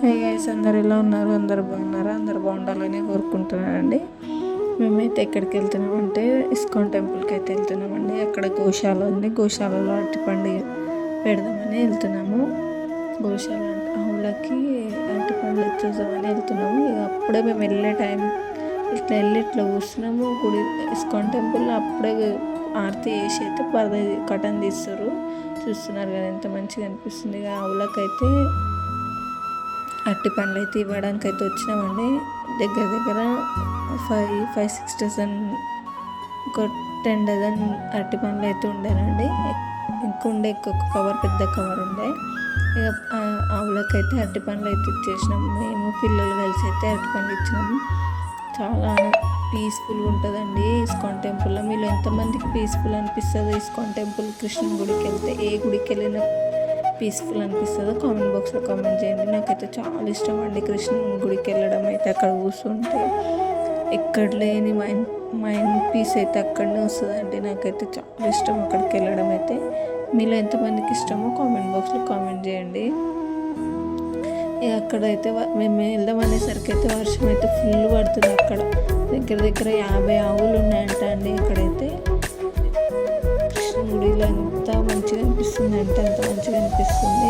Hey guys, అందరు ఎలా ఉన్నారు? అందరు బాగున్నారా? అందరు బాగుండాలని కోరుకుంటున్నానండి. మేమైతే ఎక్కడికి వెళ్తున్నామంటే ఇస్కాన్ టెంపుల్కి అయితే వెళ్తున్నామండి. అక్కడ గోశాల ఉంది, గోశాలలో అరటిపండు పెడదామని వెళ్తున్నాము. గోశాల అంటే ఆవులకి అరటిపండ్లు ఇచ్చేసామని వెళ్తున్నాము. ఇక అప్పుడే మేము వెళ్ళే టైం ఇట్లా కూర్చున్నాము గుడి ఇస్కాన్ టెంపుల్లో. అప్పుడే ఆరతి వేసి అయితే కటన్ తీస్తారు. చూస్తున్నారు కదా ఎంత మంచిగా అనిపిస్తుంది. ఇక ఆవులకైతే అరటి పండ్లు అయితే ఇవ్వడానికి అయితే వచ్చినామండి. దగ్గర 5-6 డజన్, ఒక 10 డజన్ అరటి పండ్లు అయితే ఉండేనండి. ఇంకొక కవర్, పెద్ద కవర్ ఉండే. ఇక ఆవులకైతే అరటి పండ్లు అయితే ఇచ్చేసినాము. మేము పిల్లలు కలిసి అయితే అరటి పండ్లు ఇచ్చినాము. చాలా పీస్ఫుల్గా ఉంటుందండి ఇస్కాన్ టెంపుల్లో. మీలో ఎంతమందికి పీస్ఫుల్ అనిపిస్తుందో ఇస్కాన్ టెంపుల్, కృష్ణుని గుడికి వెళ్తే, ఏ గుడికి వెళ్ళినా పీస్ఫుల్ అనిపిస్తుందో కామెంట్ బాక్స్లో కామెంట్ చేయండి. నాకైతే చాలా ఇష్టం అండి కృష్ణుని గుడికి వెళ్ళడం. అయితే అక్కడ కూర్చుంటే ఎక్కడ లేని మైండ్ పీస్ అయితే అక్కడనే వస్తుందండి. నాకైతే చాలా ఇష్టం అక్కడికి వెళ్ళడం. అయితే మీలో ఎంతమందికి ఇష్టమో కామెంట్ బాక్స్లో కామెంట్ చేయండి. అక్కడైతే మేము వెళ్దాం అనేసరికి అయితే వర్షం అయితే ఫుల్ పడుతుంది. అక్కడ దగ్గర 50 ఆవులు ఉన్నాయంట అండి. అక్కడైతే గుడిలో ఎంత మంచిగా అనిపిస్తుంది అంటే అంత మంచిగా అనిపిస్తుంది.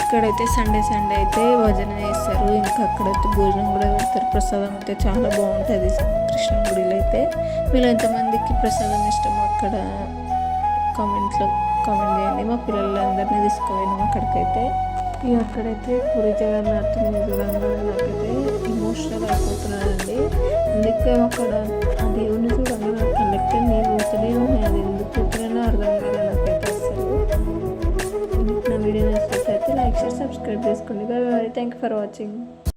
ఇక్కడైతే సండే అయితే భజన చేస్తారు. ఇంకా అక్కడైతే భోజనం కూడా పెడతారు. ప్రసాదం అయితే చాలా బాగుంటుంది కృష్ణుని గుడిలో. అయితే మీరు ఎంతమందికి ప్రసాదం ఇష్టమో అక్కడ కామెంట్ చేయండి. మా పిల్లలందరినీ తీసుకుపోయినాం అక్కడికైతే. అక్కడైతే పూరి జగన్నాథ్ చూడంగా నాకైతే ఎమోషనల్ అయిపోతున్నానండి. అందుకే అక్కడ ఆ దేవుని చూడంగా నాకు కళ్ళెక్కే నీళ్ళు పోతూనే ఉన్నాయి. అది ఎందుకు పోతున్నానో అర్థం కాదు నాకైతే అసలు. నా వీడియో నచ్చినట్లయితే లైక్, షేర్, సబ్స్క్రైబ్ చేసుకోండి. Bye. Thank you for watching.